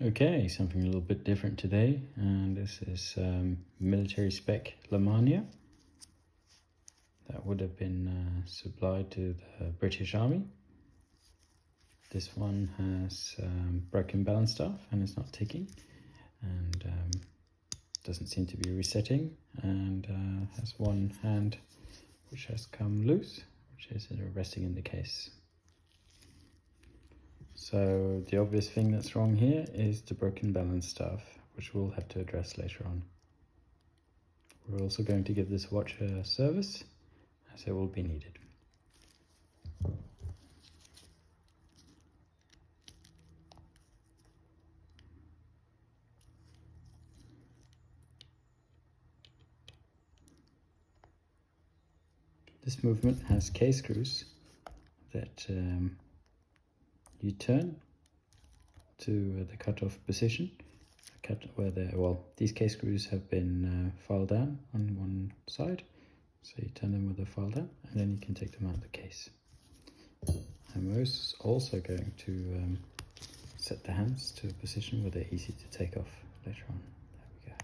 Okay, something a little bit different today, and this is military spec Lemania that would have been supplied to the British Army. This one has broken balance staff and it's not ticking, and doesn't seem to be resetting, and has one hand which has come loose, which is resting in the case. So the obvious thing that's wrong here is the broken balance staff, which we'll have to address later on. We're also going to give this watch a service, as it will be needed. This movement has case screws that you turn to the cutoff position, these case screws have been filed down on one side, so you turn them with the file down, and then you can take them out of the case. I'm also going to set the hands to a position where they're easy to take off later on. There we go.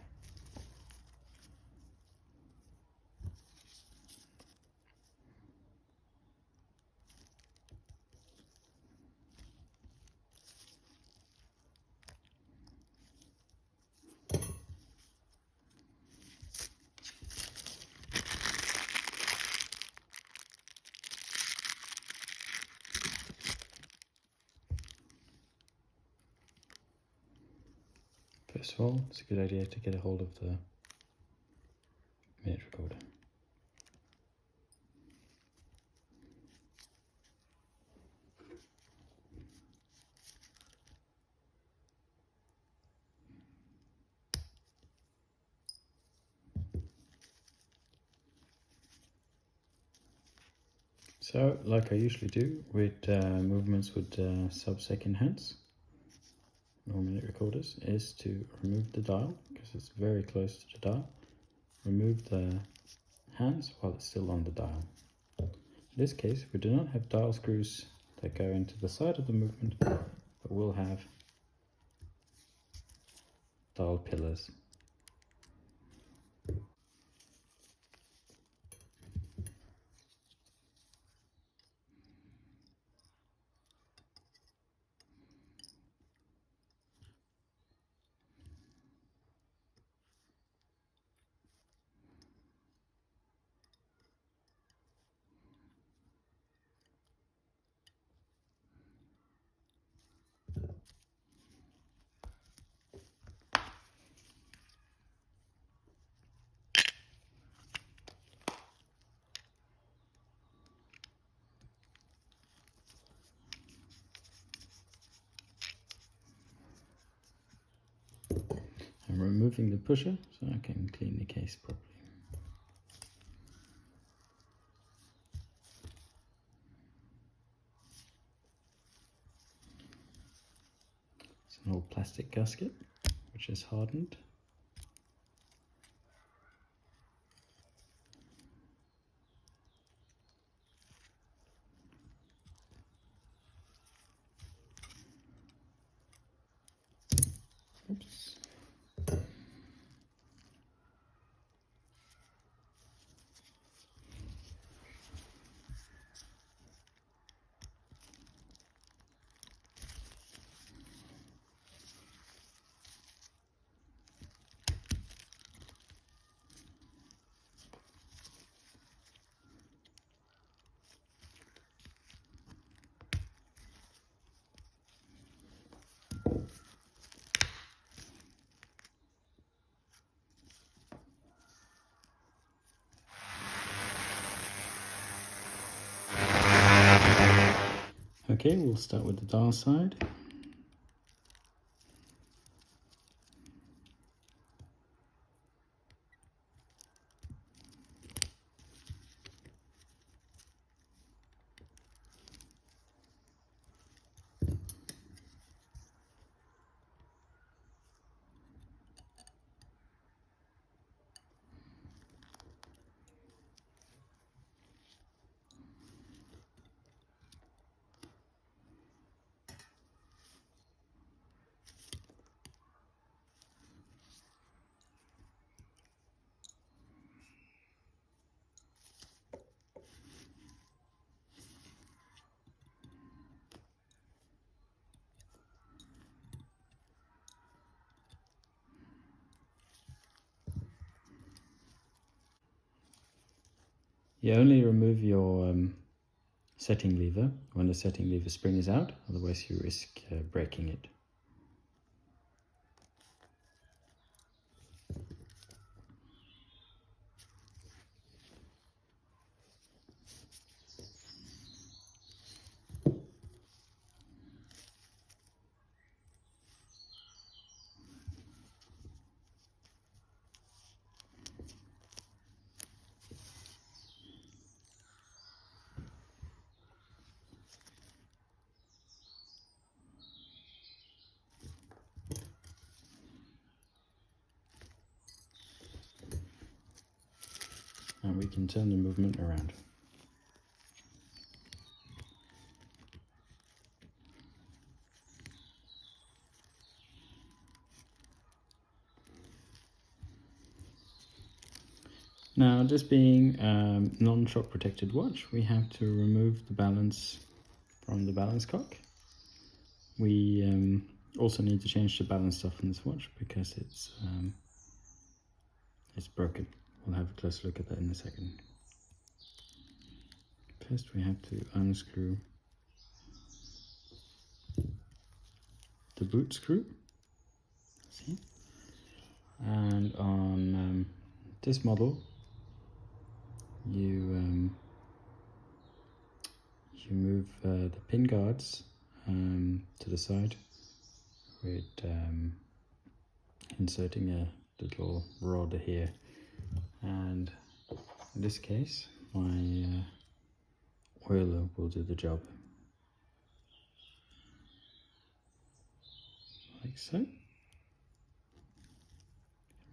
First of all, it's a good idea to get a hold of the minute recorder. So, like I usually do with movements with sub-second hands or minute recorders, is to remove the dial, because it's very close to the dial. Remove the hands while it's still on the dial. In this case, we do not have dial screws that go into the side of the movement, but we'll have dial pillars. I'm removing the pusher so I can clean the case properly. It's an old plastic gasket which is hardened. Oops. Okay, we'll start with the dial side. You only remove your setting lever when the setting lever spring is out, otherwise you risk breaking it. And we can turn the movement around. Now, this being a non-shock protected watch, we have to remove the balance from the balance cock. We also need to change the balance stuff on this watch because it's broken. We'll have a closer look at that in a second. First we have to unscrew the boot screw. See? And on this model, you move the pin guards to the side with inserting a little rod here, and in this case my oiler will do the job, like so.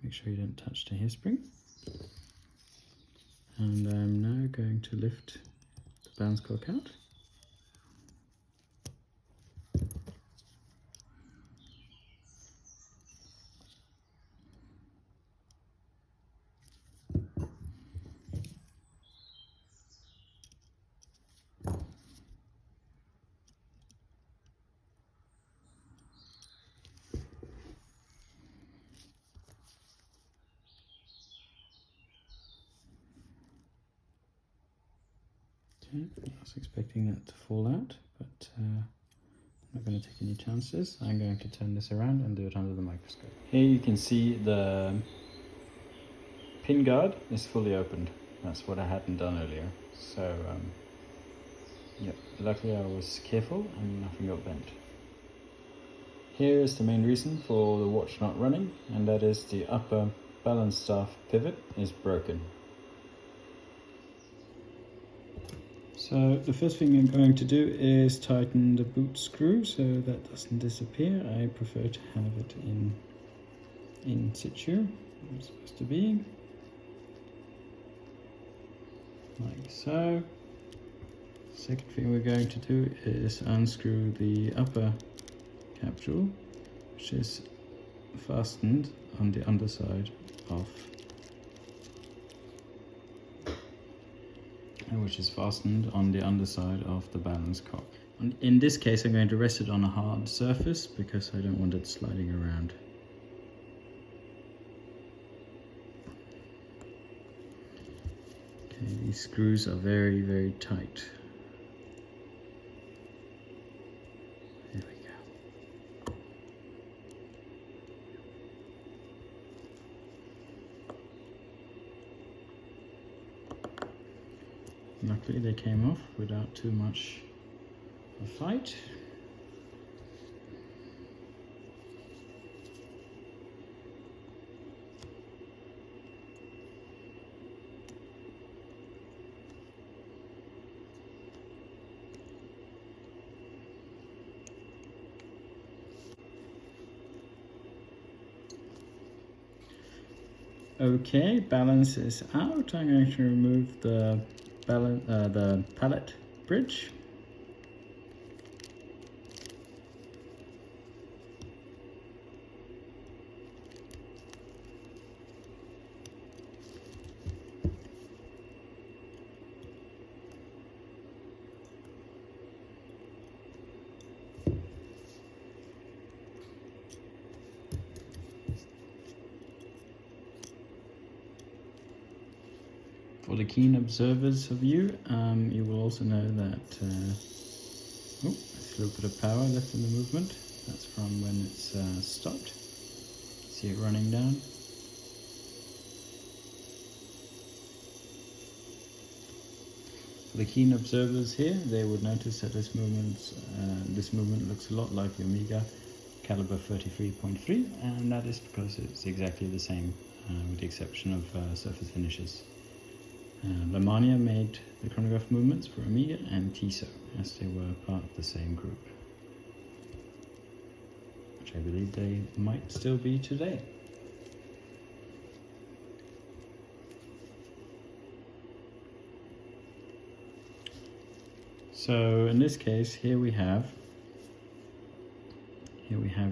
Make sure you don't touch the hairspring. And I'm now going to lift the balance cock out. I was expecting that to fall out, but I'm not going to take any chances. I'm going to turn this around and do it under the microscope. Here you can see the pin guard is fully opened. That's what I hadn't done earlier. So, yep, luckily I was careful and nothing got bent. Here is the main reason for the watch not running, and that is the upper balance staff pivot is broken. So the first thing I'm going to do is tighten the boot screw so that doesn't disappear. I prefer to have it in situ, where it's supposed to be, like so. Second thing we're going to do is unscrew the upper capsule, which is fastened on the underside of the balance cock. And in this case I'm going to rest it on a hard surface because I don't want it sliding around. Okay, these screws are very, very tight. There we go. Luckily they came off without too much of a fight. Okay, balance is out. I'm going to remove the pallet bridge. For the keen observers of you, you will also know that there's a little bit of power left in the movement. That's from when it's stopped. See it running down. For the keen observers here, they would notice that this movement looks a lot like the Amiga calibre 33.3, and that is because it's exactly the same, with the exception of surface finishes. Lemania made the chronograph movements for Amiga and TISO, as they were part of the same group, which I believe they might still be today. So in this case, here we have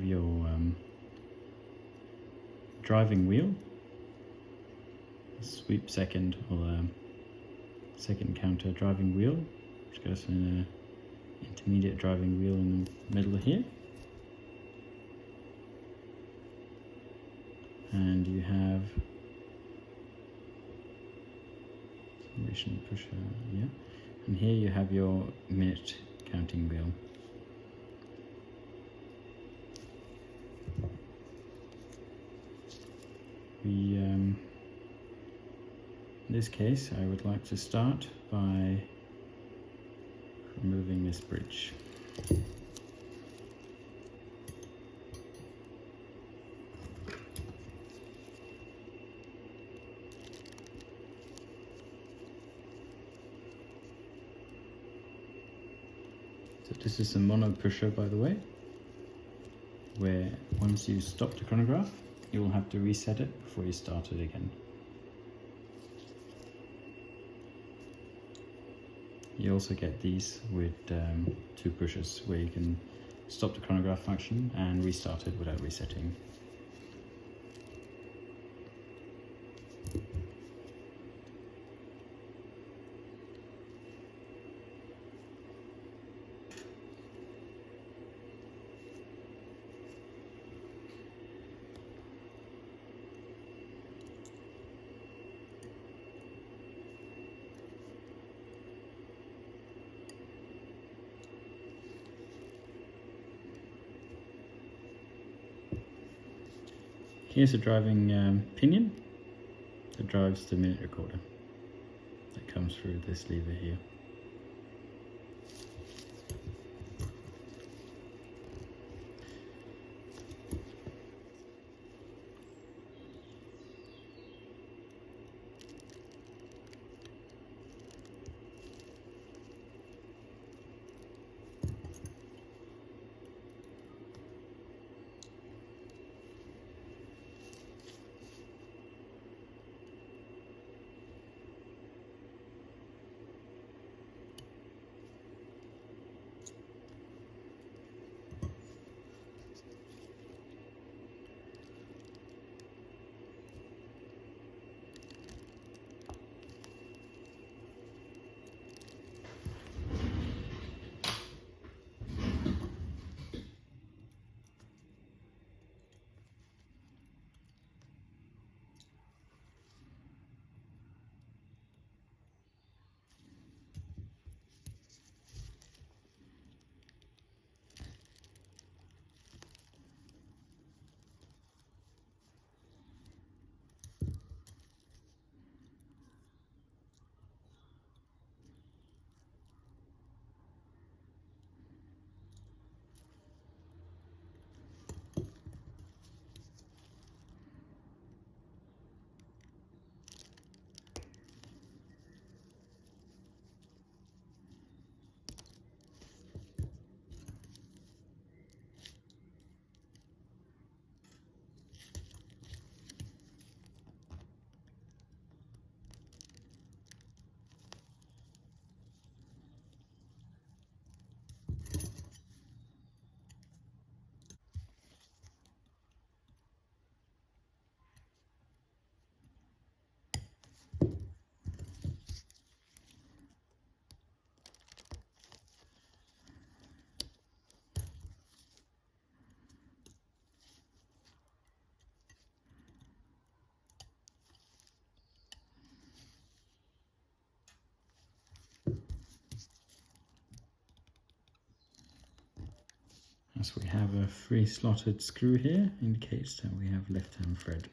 your driving wheel, sweep second or second counter driving wheel, which goes in an intermediate driving wheel in the middle here, and you have pusher, yeah, and here you have your minute counting wheel. In this case, I would like to start by removing this bridge. So this is a mono pusher, by the way, where once you stop the chronograph, you will have to reset it before you start it again. You also get these with two pushers, where you can stop the chronograph function and restart it without resetting. Here's a driving pinion that drives the minute recorder that comes through this lever here. As we have a 3-slotted screw here, indicates that we have left-hand thread.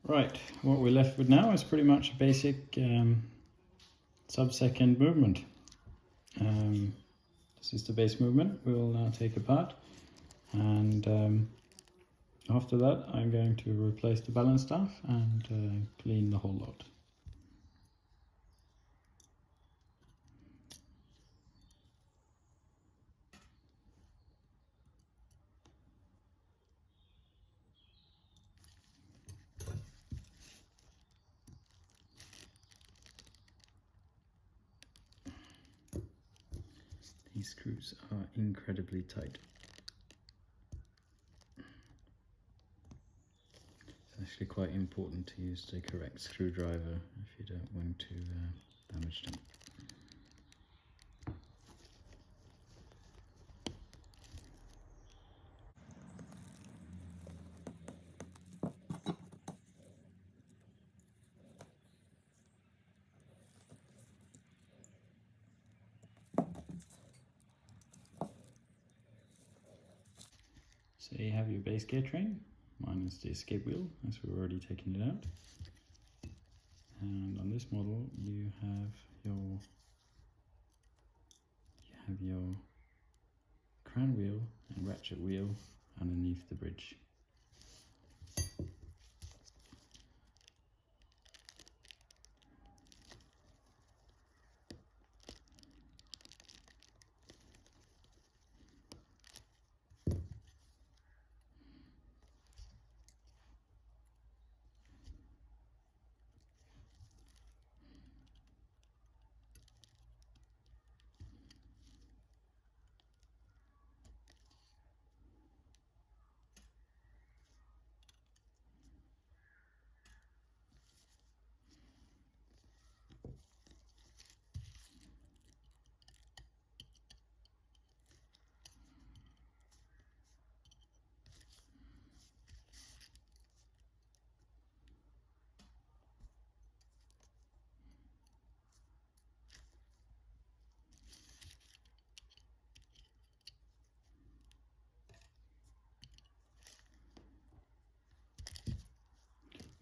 Right, what we're left with now is pretty much a basic sub-second movement. This is the base movement we'll now take apart, and after that I'm going to replace the balance staff and clean the whole lot. These screws are incredibly tight. It's actually quite important to use the correct screwdriver if you don't want to damage them. So you have your base gear train, minus the escape wheel, as we've already taken it out. And on this model you have your crown wheel and ratchet wheel underneath the bridge.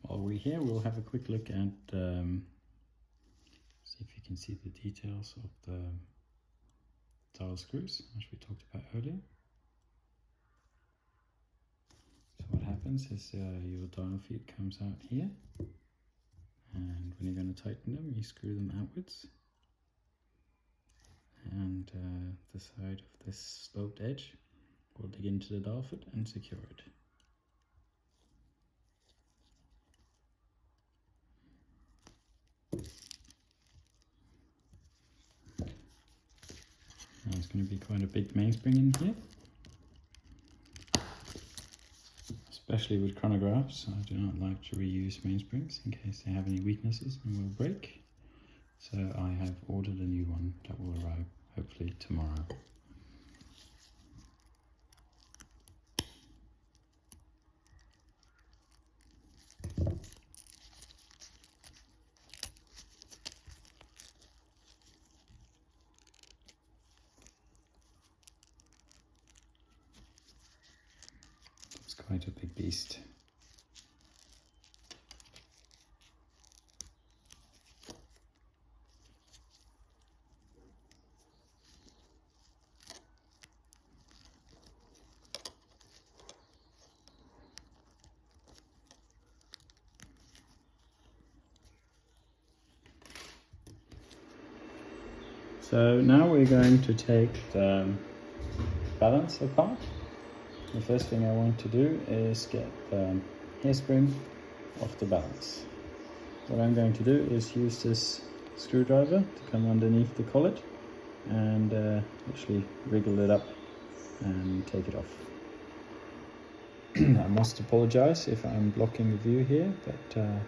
While we're here, we'll have a quick look at, see if you can see the details of the dial screws, as we talked about earlier. So what happens is your dial feet comes out here, and when you're going to tighten them, you screw them outwards. And the side of this sloped edge will dig into the dial foot and secure it. Now it's going to be quite a big mainspring in here. Especially with chronographs, I do not like to reuse mainsprings in case they have any weaknesses and will break. So I have ordered a new one that will arrive hopefully tomorrow. It's quite a big beast. So now we're going to take the balance apart. The first thing I want to do is get the hairspring off the balance. What I'm going to do is use this screwdriver to come underneath the collet and actually wriggle it up and take it off. I must apologize if I'm blocking the view here, but I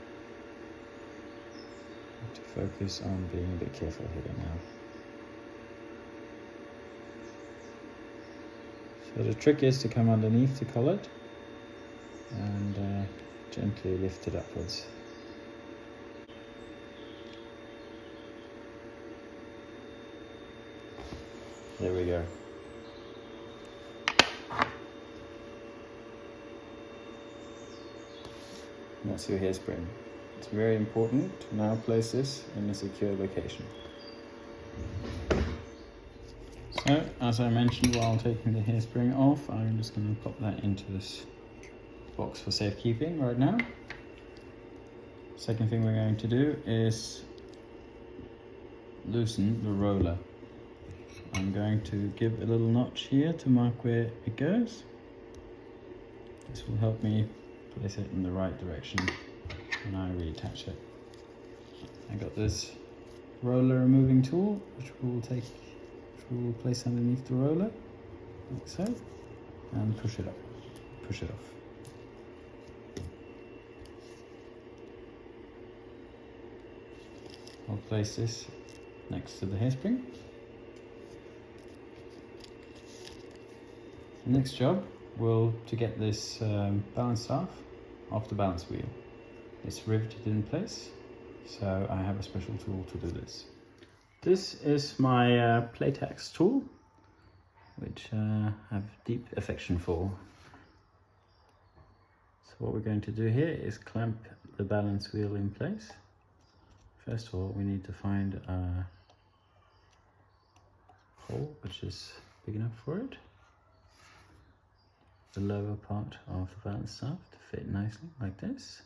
have to focus on being a bit careful here now. So the trick is to come underneath the collet and gently lift it upwards. There we go. And that's your hairspring. It's very important to now place this in a secure location. So, as I mentioned while taking the hairspring off, I'm just going to pop that into this box for safekeeping right now. Second thing we're going to do is loosen the roller. I'm going to give a little notch here to mark where it goes. This will help me place it in the right direction when I reattach it. I got this roller removing tool, which we'll place underneath the roller, like so, and push it up, push it off. I'll place this next to the hairspring. The next job will to get this balance staff off the balance wheel. It's riveted in place, so I have a special tool to do this. This is my Playtex tool, which I have deep affection for. So what we're going to do here is clamp the balance wheel in place. First of all, we need to find a hole which is big enough for it. The lower part of the balance staff to fit nicely like this.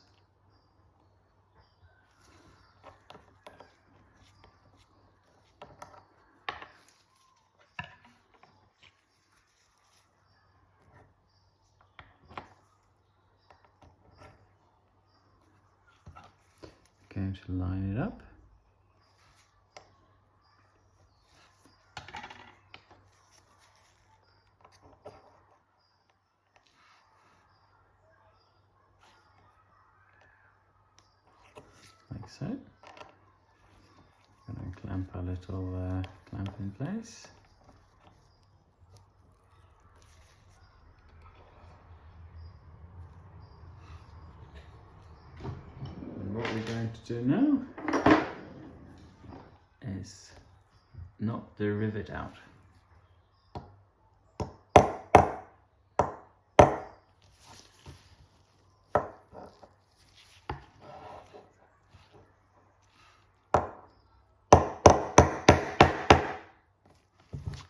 Going to line it up. Like so. I'm going to clamp a little clamp in place. And what we're going to do now is knock the rivet out.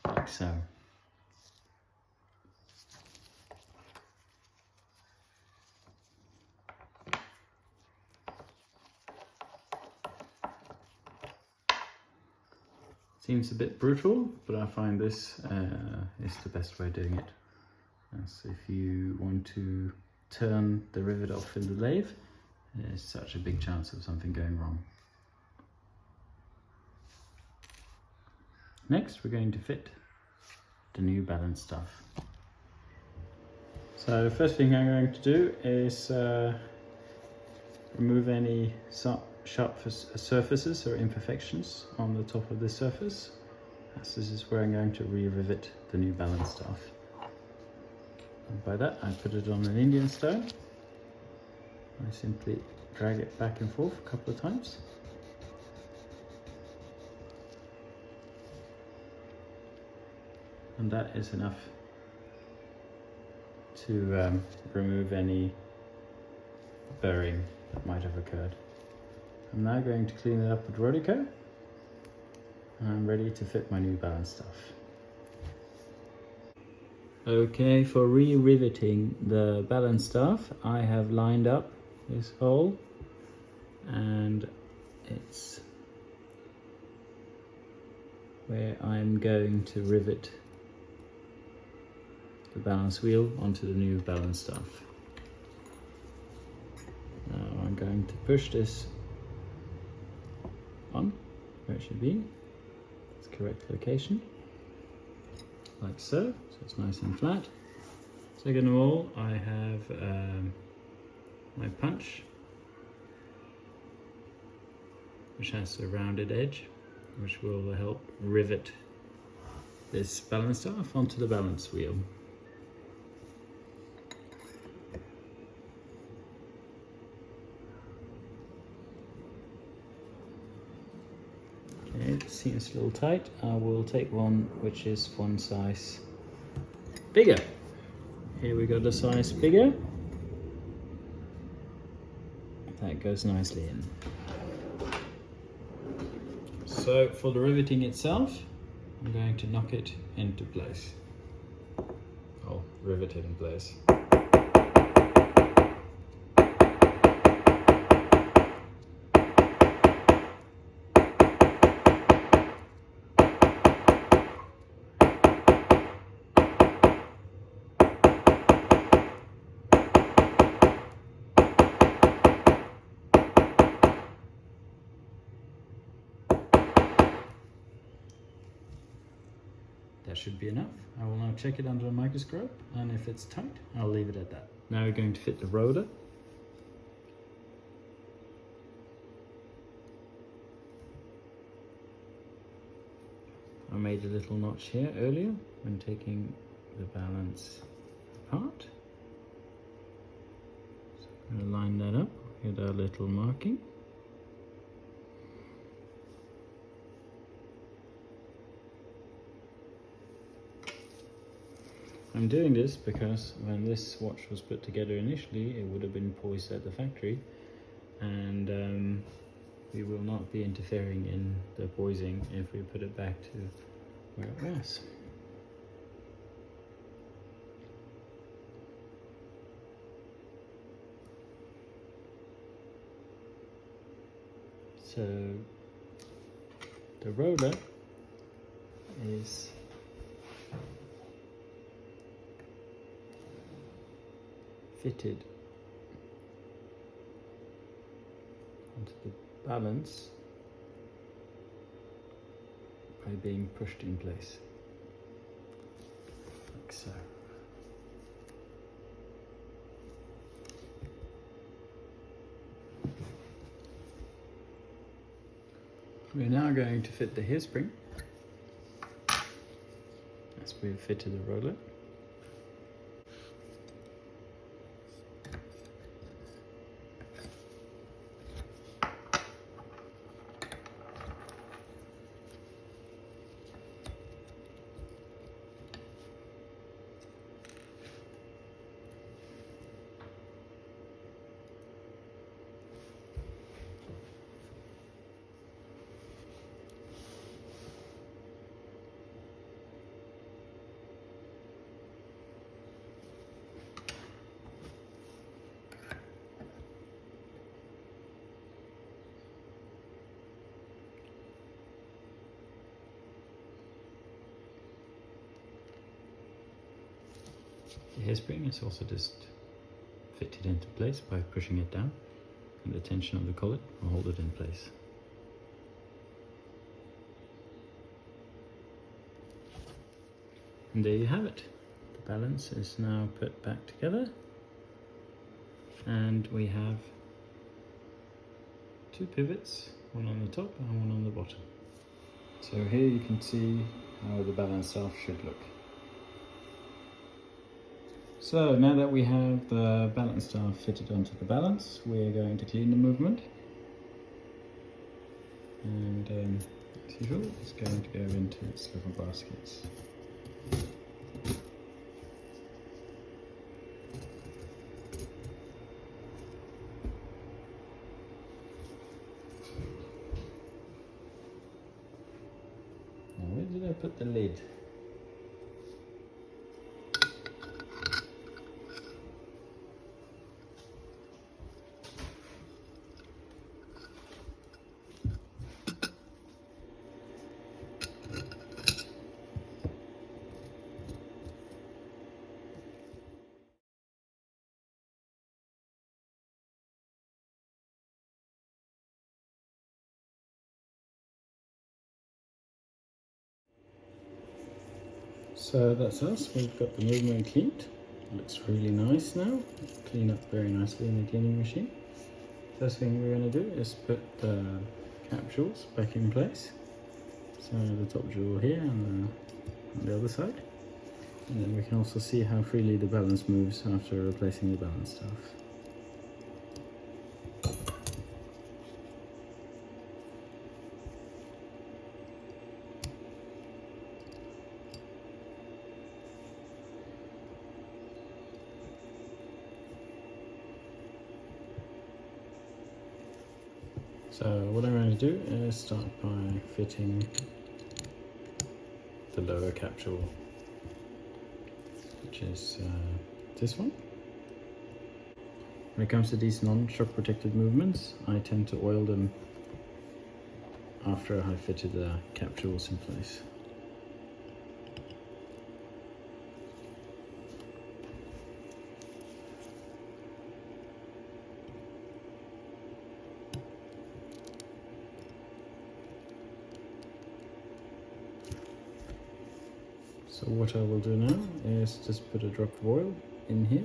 Like so. Seems a bit brutal, but I find this is the best way of doing it. So if you want to turn the rivet off in the lathe, there's such a big chance of something going wrong. Next, we're going to fit the new balance stuff. So the first thing I'm going to do is remove any sharp surfaces or imperfections on the top of this surface, as this is where I'm going to re-rivet the new balance stuff. And by that I put it on an Indian stone. I simply drag it back and forth a couple of times. And that is enough to remove any burring that might have occurred. I'm now going to clean it up with Rodico, and I'm ready to fit my new balance stuff. Okay, for re-riveting the balance stuff, I have lined up this hole, and it's where I'm going to rivet the balance wheel onto the new balance stuff. Now I'm going to push this on where it should be, its correct location, like so it's nice and flat. Second of all, I have my punch, which has a rounded edge, which will help rivet this balance stuff onto the balance wheel. Okay, it seems a little tight. I will take one which is one size bigger. Here we got a size bigger. That goes nicely in. So for the riveting itself, I'm going to knock it into place. Oh, rivet it in place. That should be enough. I will now check it under a microscope, and if it's tight, I'll leave it at that. Now we're going to fit the roller. I made a little notch here earlier when taking the balance apart. So I'm going to line that up with our little marking. I'm doing this because when this watch was put together initially, it would have been poised at the factory, and we will not be interfering in the poising if we put it back to where it was. So the roller is fitted onto the balance by being pushed in place, like so. We're now going to fit the hairspring as we've fitted the roller. The hairspring is also just fitted into place by pushing it down, and the tension of the collet will hold it in place. And there you have it. The balance is now put back together, and we have two pivots, one on the top and one on the bottom. So here you can see how the balance staff should look. So now that we have the balance staff fitted onto the balance, we're going to clean the movement. And as usual, it's going to go into its little baskets. Now, where did I put the lid? So that's us, we've got the movement cleaned. It looks really nice now. Clean up very nicely in the cleaning machine. First thing we're going to do is put the capsules back in place. So the top jewel here and on the other side. And then we can also see how freely the balance moves after replacing the balance staff. So what I'm going to do is start by fitting the lower capsule, which is this one. When it comes to these non-shock protected movements, I tend to oil them after I've fitted the capsules in place. So what I will do now is just put a drop of oil in here.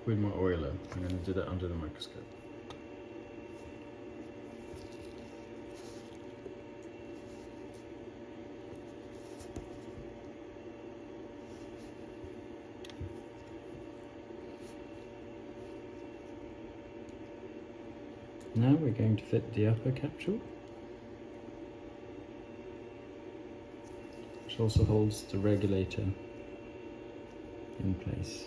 With my oiler, I'm going to do that under the microscope. Now we're going to fit the upper capsule, which also holds the regulator in place.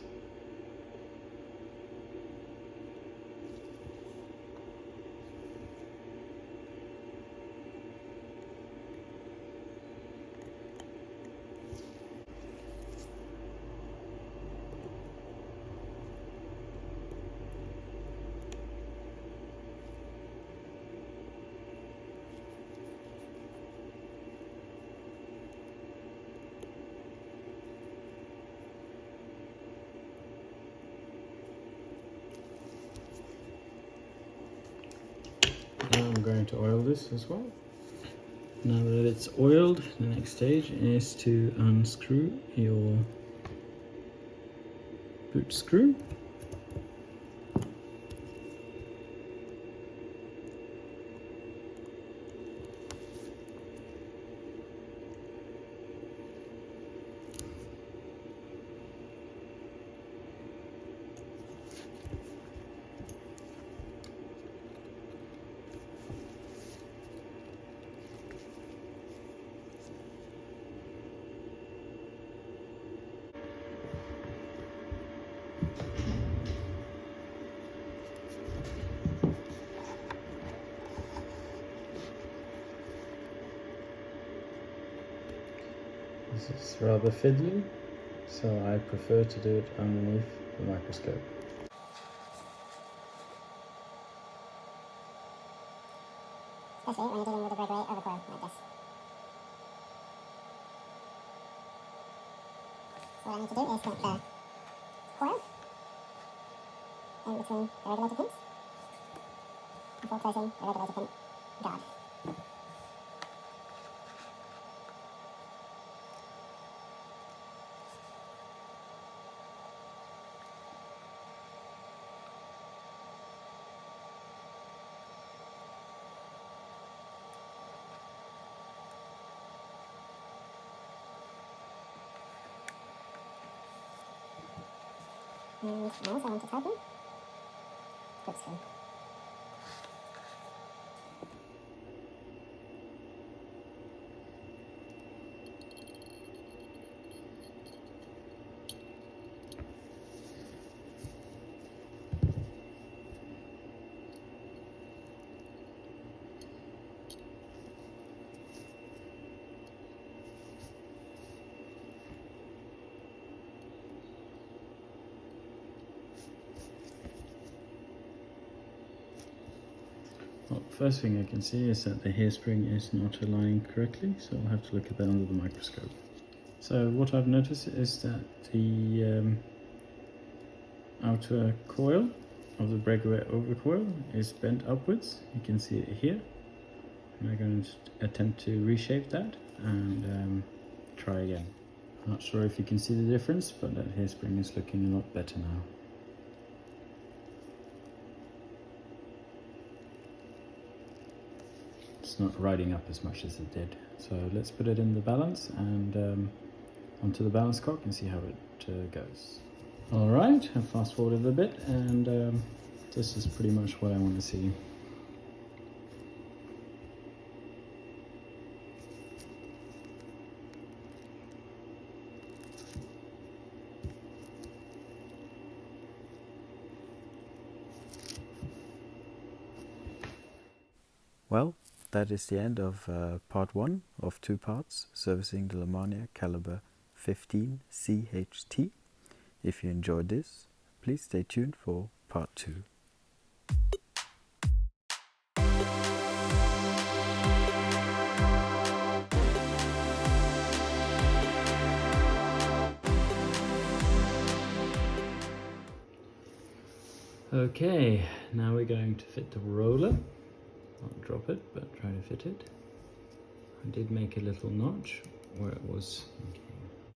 Now I'm going to oil this as well. Now that it's oiled, the next stage is to unscrew your boot screw. This is rather fiddly, so I prefer to do it underneath the microscope. Especially when you're dealing with a breakaway of a coil like this. So what I need to do is connect the coil in between the regulator pins before closing the regulator pin. God. And mouse I want to type in. Flip screen. Well, first thing I can see is that the hairspring is not aligning correctly, so I'll have to look at that under the microscope. So what I've noticed is that the outer coil of the breakaway overcoil is bent upwards. You can see it here. And I'm going to attempt to reshape that and try again. Not sure if you can see the difference, but that hairspring is looking a lot better now. It's not riding up as much as it did. So let's put it in the balance and onto the balance cock and see how it goes. Alright, I've fast forwarded a bit and this is pretty much what I want to see. Well, that is the end of part 1 of 2 parts servicing the Lemania caliber 15 CHT. If you enjoyed this, please stay tuned for part 2. Okay, now we're going to fit the roller. Not drop it, but try to fit it. I did make a little notch where it was